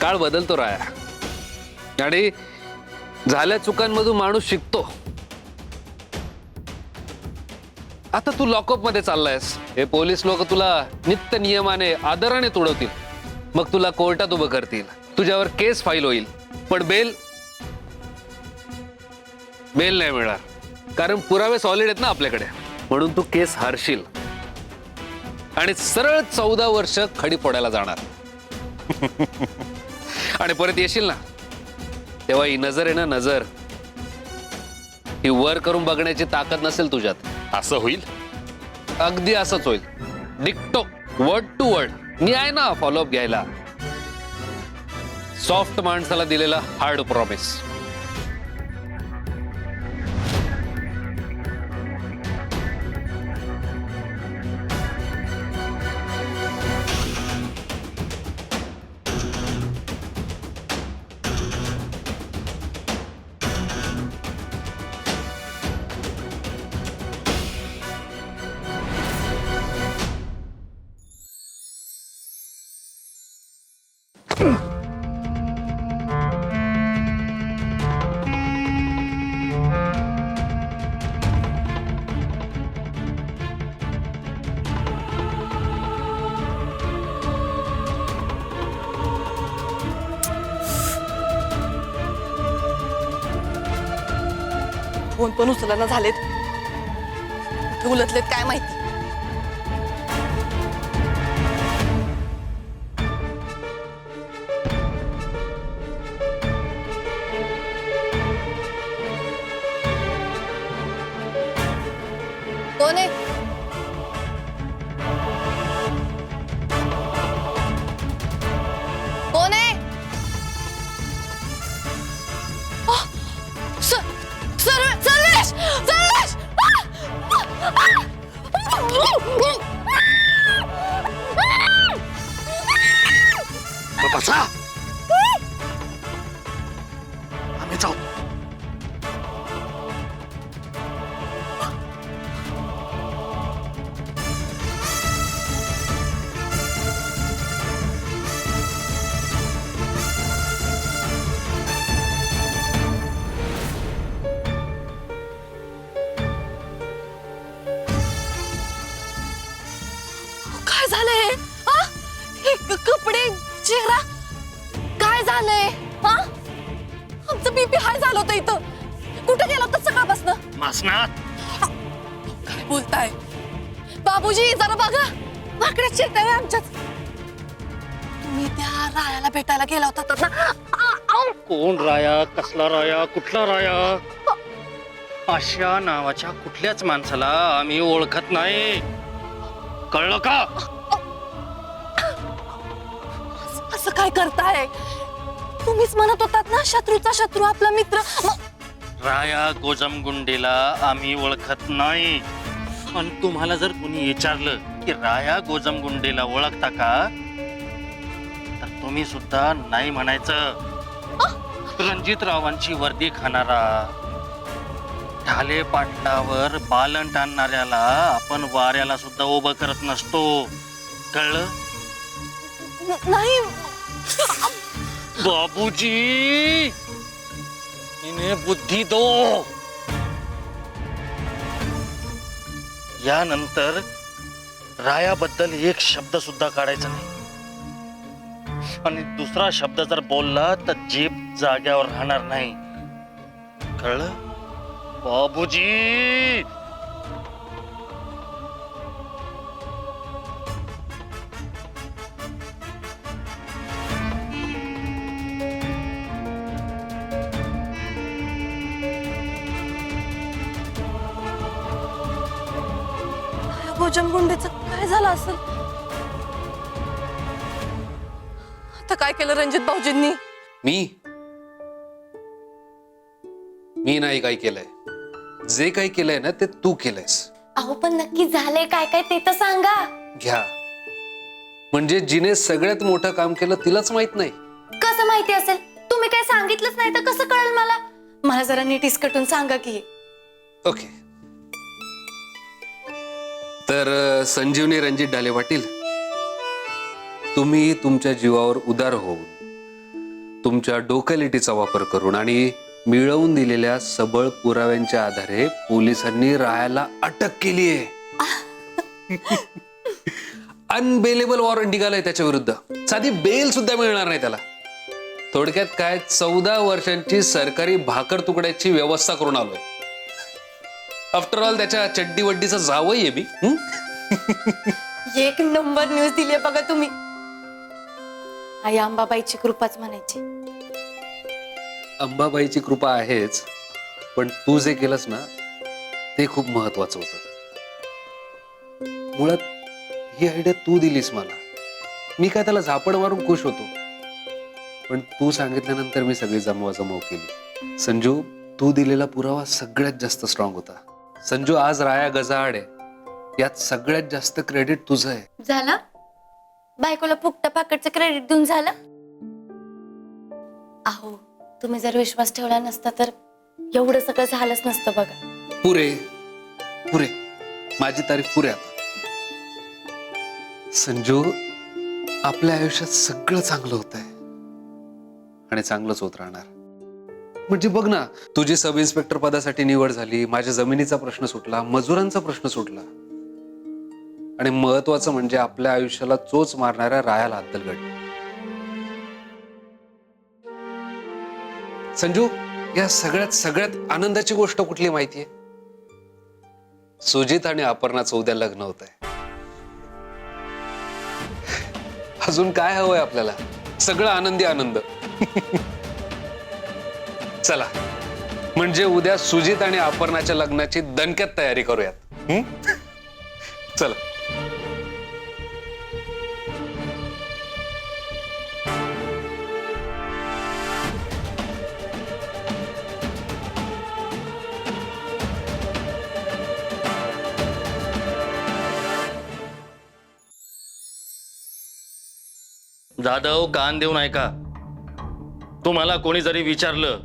काळ बदलतो राया आणि झाल्या चुकांमधून माणूस शिकतो. आता तू लॉकअप मध्ये चाललायस, हे पोलीस लोक तुला नित्य नियमाने आदराने तुडवतील, मग तुला कोर्टात उभं करतील, तुझ्यावर केस फाईल होईल, पण बेल नाही मिळणार, कारण पुरावे सॉलिड आहेत ना आपल्याकडे. म्हणून तू केस हारशील आणि सरळ 14 वर्ष खडी फोडायला जाणार. आणि परत येशील ना, तेव्हा ही नजर आहे ना, नजर ही वर करून बघण्याची ताकद नसेल तुझ्यात. असं होईल? अगदी असंच होईल, डिक्टो, वर्ड टू वर्ड. मी आहे ना फॉलोअप घ्यायला. सॉफ्ट माणसाला दिलेला हार्ड प्रॉमिस. फोन पण उचलना झालेत, कुठे उलटलेत काय माहिती. कोण आहे? कोण आहे? सर्वेश! सर्वेश! बसा, आम्ही जाऊ. काय झालंय? हा? हे कपडे, चेहरा, काय झालंय? हा? आमचं बीपी हाय झालं होतं इथं. कुठे गेला होता सकाळपासून? मासनात काय बोलताय बाबूजी? जरा बघा, वाकड्या चेहरा आहे आमच्याच. तुम्ही त्या रायाला भेटायला गेला होता ना? कोण राया? कसला राया? कुठला राया? अशा नावाच्या कुठल्याच माणसाला आम्ही ओळखत नाही, कळलं का? असं काय करताय? तुम्हीच म्हणत होतात ना, शत्रूचा शत्रू आपला मित्र. राया गोजमगुंडेला आम्ही ओळखत नाही. आणि तुम्हाला जर कोणी विचारलं की राया गोजमगुंडेला ओळखता का, तर तुम्ही सुद्धा नाही म्हणायचं. रणजितरावांची वर्दी खाणारा, ढाले पाटलावर बालन टाणणाऱ्याला आपण वाऱ्याला सुद्धा उभं करत नसतो, कळलं? नाही बाबूजी, इन्हें बुद्धी दो. यानंतर रायाबद्दल एक शब्द सुद्धा काढायचा नाही, आणि दुसरा शब्द जर बोलला तर जीभ जाग्यावर राहणार नाही, कळलं बाबूजी? गोजमगुंडेचं काय झालं असेल? आता काय केलं रणजित भाऊजींनी? मी नाही काय केलंय. जे काही केलंय ना ते तू केलंयस. अहो पण नक्की झालंय काय काय ते तर सांगा. घ्या, म्हणजे जिने सगळ्यात मोठं काम केलं तिलाच माहित नाही. कसं माहिती असेल? तुम्ही काय सांगितलंच नाही तर कसं कळेल मला? मला जरा नीट इसकटून सांगा की. ओके, तर संजीवनी रणजित ढाले पाटील, तुम्ही तुमच्या जीवावर उदार होऊन तुमच्या डोकॅलिटीचा वापर करून आणि मिळवून दिलेल्या सबळ पुराव्यांच्या आधारे पोलिसांनी रायाला अटक केली आहे. अनबेलेबल वॉरंट निघालाय त्याच्या विरुद्ध. साधी बेल सुद्धा मिळणार नाही त्याला. थोडक्यात काय 14 वर्षांची सरकारी भाकर तुकड्याची व्यवस्था करून आलोय. आफ्टर ऑल त्याच्या चड्डी वड्डीचा जावई आहे मी. एक नंबर न्यूज दिली बघा तुम्ही. आई अंबाबाईची कृपाच म्हणायची. अंबाबाईची कृपा आहेच, पण तू जे केलंस ना ते खूप महत्वाचं होतं. मुळात ही आयडिया तू दिलीस मला. मी काय त्याला झापड मारून खुश होतो, पण तू सांगितल्यानंतर मी सगळी जमवाजमव केली. संजू, तू दिलेला पुरावा सगळ्यात जास्त स्ट्रॉंग होता. संजू, आज राया गजाआड आहे, यात सगळ्यात जास्त क्रेडिट तुझं आहे. झालं बायकोला फुकटा पाकडचं क्रेडिट देऊन झालं. अहो, तुम्ही जर विश्वास ठेवला नसता तर एवढं सगळं झालंच नसतं बघा. पुरे पुरे माझी तारीफ पुरे. आता संजू, आपल्या आयुष्यात सगळं चांगलं होत आहे आणि चांगलंच होत राहणार. म्हणजे बघ ना, तुझी सब इन्स्पेक्टर पदासाठी निवड झाली, माझ्या जमिनीचा प्रश्न सुटला, मजुरांचा प्रश्न सुटला, आणि महत्वाचं म्हणजे आपल्या आयुष्याला चोच मारणाऱ्या रायाला अद्दल घडली. संजू, या सगळ्यात आनंदाची गोष्ट कुठली माहितीये? सुजित आणि अपर्णाचं उद्या लग्न होत आहे. अजून काय हवंय आपल्याला? सगळं आनंदी आनंद. चला, म्हणजे उद्या सुजित आणि अपर्णाच्या लग्नाची दणक्यात तयारी करूयात. चला. जाधव, कान देऊन ऐका. तुम्हाला कोणी जरी विचारलं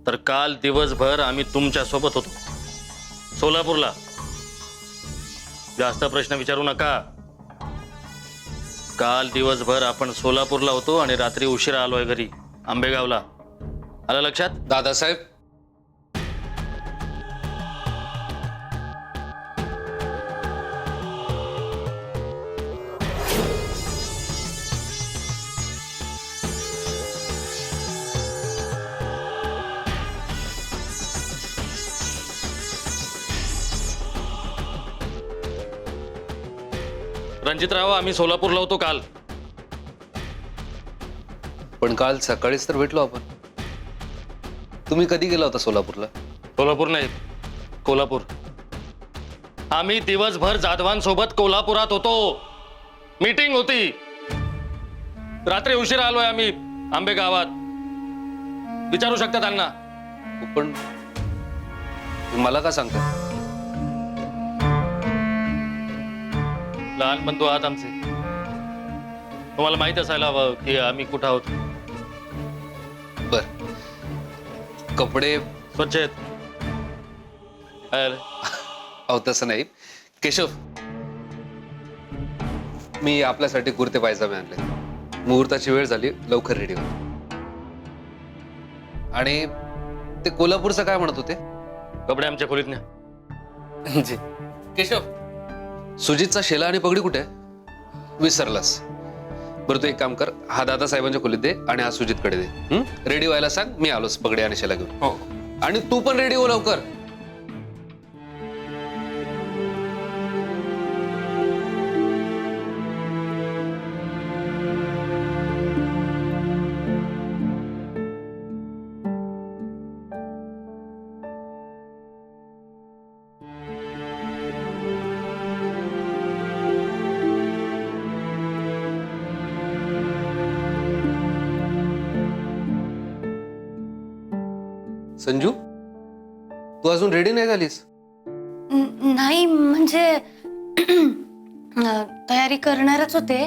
तर काल दिवसभर आम्ही तुमच्या सोबत होतो सोलापूरला. जास्त प्रश्न विचारू नका. काल दिवसभर आपण सोलापूरला होतो आणि रात्री उशिरा आलोय घरी आंबेगावला. आलं लक्षात? दादासाहेब, रणजितराव, आम्ही सोलापूरला होतो काल. पण काल सकाळीच तर भेटलो आपण. तुम्ही कधी गेला होता सोलापूरला? सोलापूर नाही, कोल्हापूर. आम्ही दिवसभर जाधवांसोबत कोल्हापुरात होतो. मीटिंग होती. रात्री उशिरा आलोय आम्ही आंबेगावात. विचारू शकता त्यांना. पण मला का सांगता? लहान बंधू आहात आमचे. तुम्हाला माहित असायला हवं की आम्ही कुठं आहोत. बर, कपडे स्वच्छ आहेत. अहो तसं नाही. केशव, मी आपल्यासाठी कुर्ते पायजामे आणले. मुहूर्ताची वेळ झाली, लवकर रेडी हो. आणि ते कोल्हापूरचं काय म्हणत होते? कपडे आमच्या खोलीत न्या. केशव, सुजितचा शेला आणि पगडी कुठे आहे? विसरलास? बरं, तू एक काम कर, हा दादासाहेबांच्या खोलीत दे आणि हा सुजितकडे दे. रेडी व्हायला सांग, मी आलोच पगडी आणि शेला घेऊन. हो. आणि तू पण रेडी हो लवकर. संजू, तू अजून रेडी नाही झालीस? नाही म्हणजे तयारी करणारच होते.